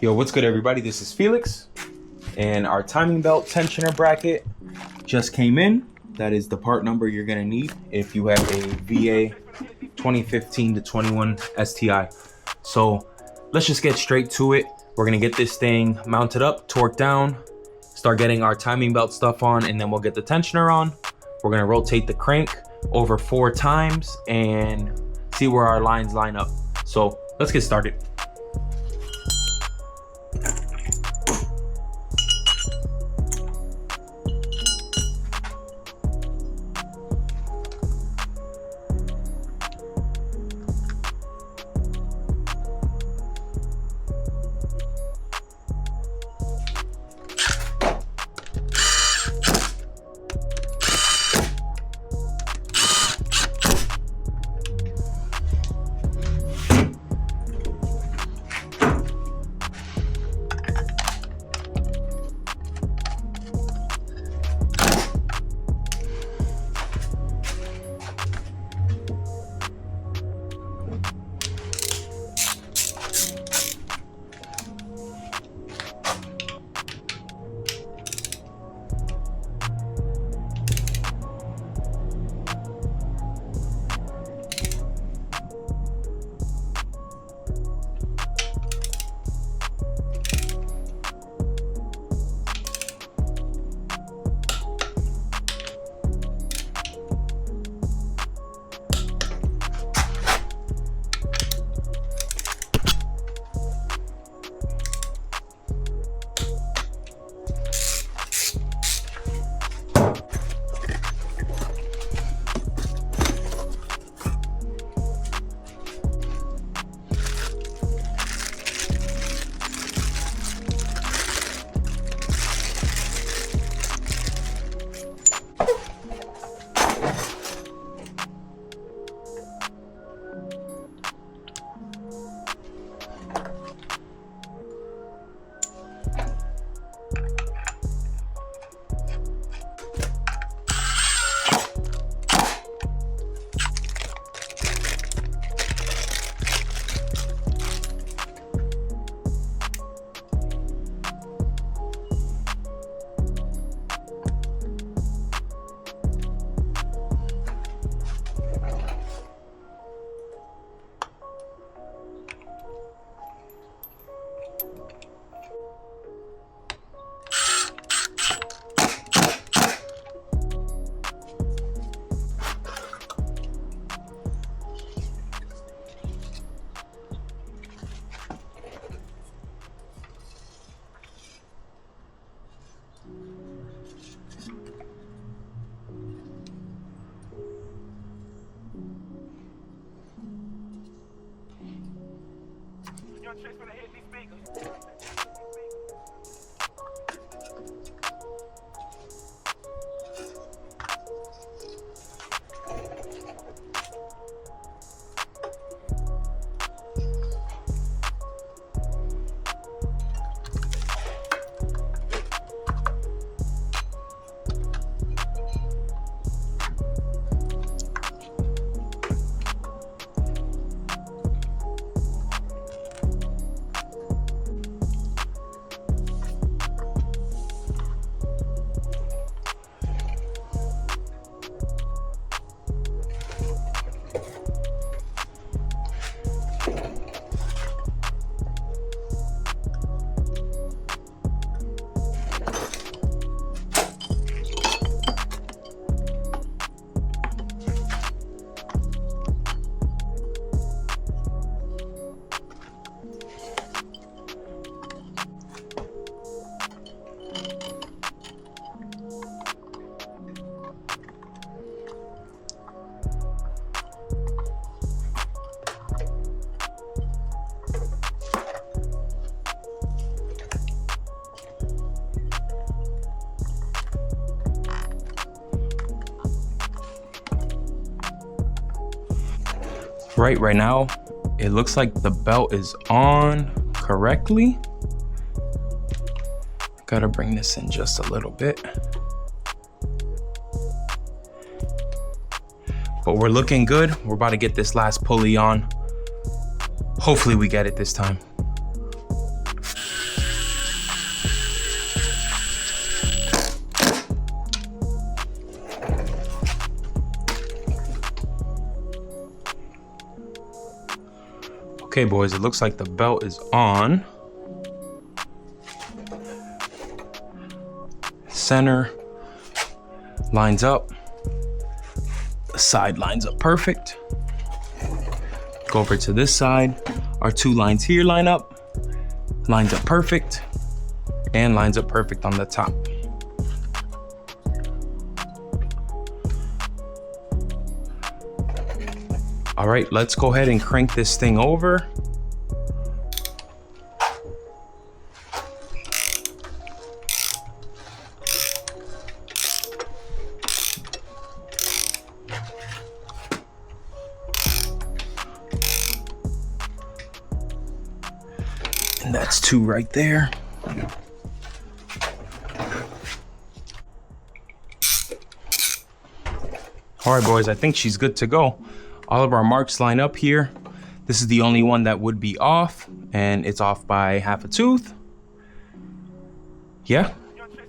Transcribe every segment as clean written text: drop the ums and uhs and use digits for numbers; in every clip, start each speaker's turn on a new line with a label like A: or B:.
A: Yo, what's good everybody? This is Felix, and our timing belt tensioner bracket just came in. That is the part number you're gonna need if you have a VA 2015 to 21 STI. So let's just get straight to it. We're gonna get this thing mounted up, torqued down, start getting our timing belt stuff on, and then we'll get the tensioner on. We're gonna rotate the crank over 4 times and see where our lines line up. So let's get started. Right now, it looks like the belt is on correctly. Gotta bring this in just a little bit. But we're looking good. We're about to get this last pulley on. Hopefully we get it this time. Okay, boys, it looks like the belt is on. Center lines up. The side lines up perfect. Go over to this side. Our two lines here line up. Lines up perfect. And lines up perfect on the top. All right, let's go ahead and crank this thing over. And that's two right there. All right, boys, I think she's good to go. All of our marks line up here. This is the only one that would be off, and it's off by half a tooth. Yeah,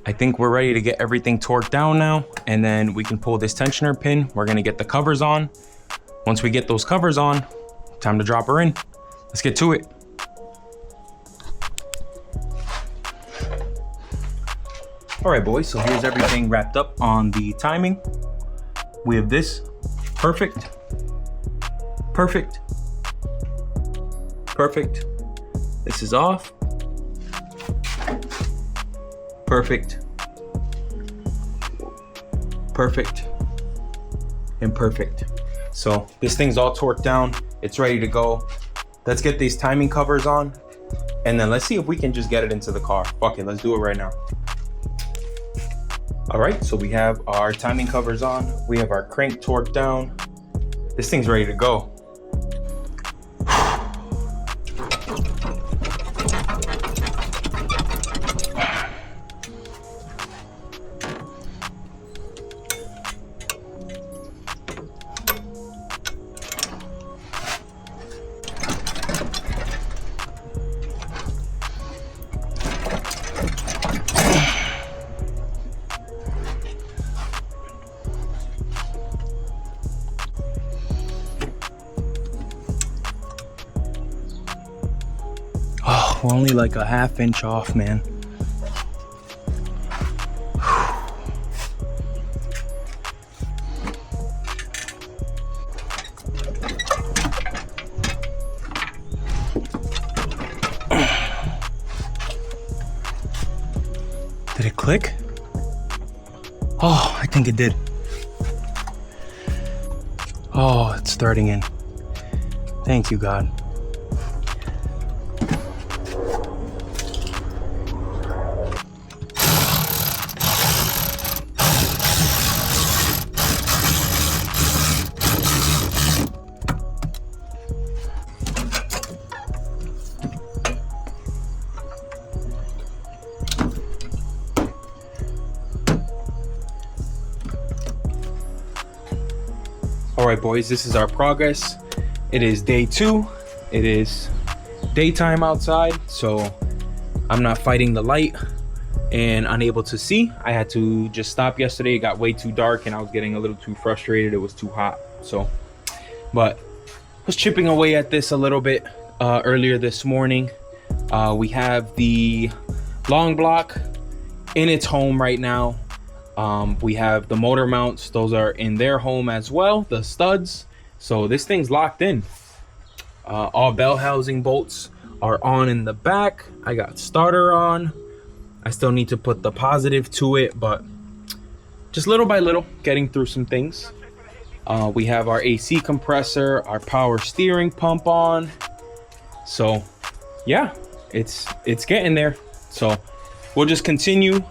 A: I think we're ready to get everything torqued down now, and then we can pull this tensioner pin. We're gonna get the covers on. Once we get those covers on, time to drop her in. Let's get to it. All right, boys, so here's everything wrapped up on the timing. We have this, perfect. Perfect. Perfect. This is off. Perfect. Perfect. And perfect. So this thing's all torqued down. It's ready to go. Let's get these timing covers on. And then let's see if we can just get it into the car. Fuck it, let's do it right now. All right, so we have our timing covers on. We have our crank torqued down. This thing's ready to go. We're only like a ½ inch off, man. Did it click? Oh, I think it did. Oh, it's starting in. Thank you, God. All right, boys, this is our progress. It is day 2. It is daytime outside, so I'm not fighting the light and unable to see. I had to just stop yesterday. It got way too dark and I was getting a little too frustrated. It was too hot. But I was chipping away at this a little bit earlier this morning. We have the long block in its home right now. We have the motor mounts. Those are in their home as well, the studs. So this thing's locked in. All bell housing bolts are on in the back. I got starter on. I still need to put the positive to it, but just little by little getting through some things. We have our AC compressor, our power steering pump on. So yeah, it's getting there. So we'll just continue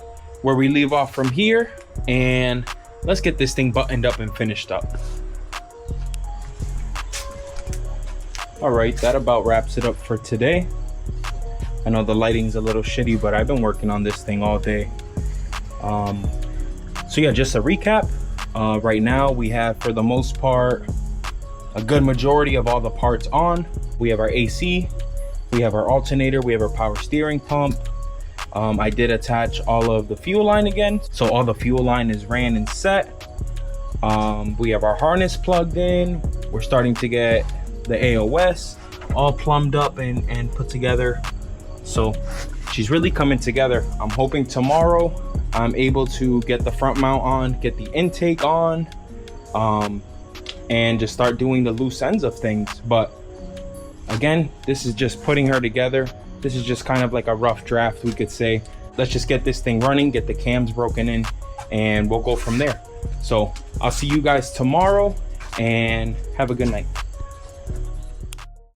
A: where we leave off from here, and let's get this thing buttoned up and finished up. All right, that about wraps it up for today. I know the lighting's a little shitty, but I've been working on this thing all day. So yeah, just a recap. Right now we have, for the most part, a good majority of all the parts on. We have our AC, we have our alternator, we have our power steering pump. I did attach all of the fuel line again, so all the fuel line is ran and set. We have our harness plugged in. We're starting to get the AOS all plumbed up and put together. So she's really coming together. I'm hoping tomorrow I'm able to get the front mount on, get the intake on, and just start doing the loose ends of things. But again, this is just putting her together. This is just kind of like a rough draft, we could say. Let's just get this thing running, get the cams broken in, and we'll go from there. So I'll see you guys tomorrow, and have a good night.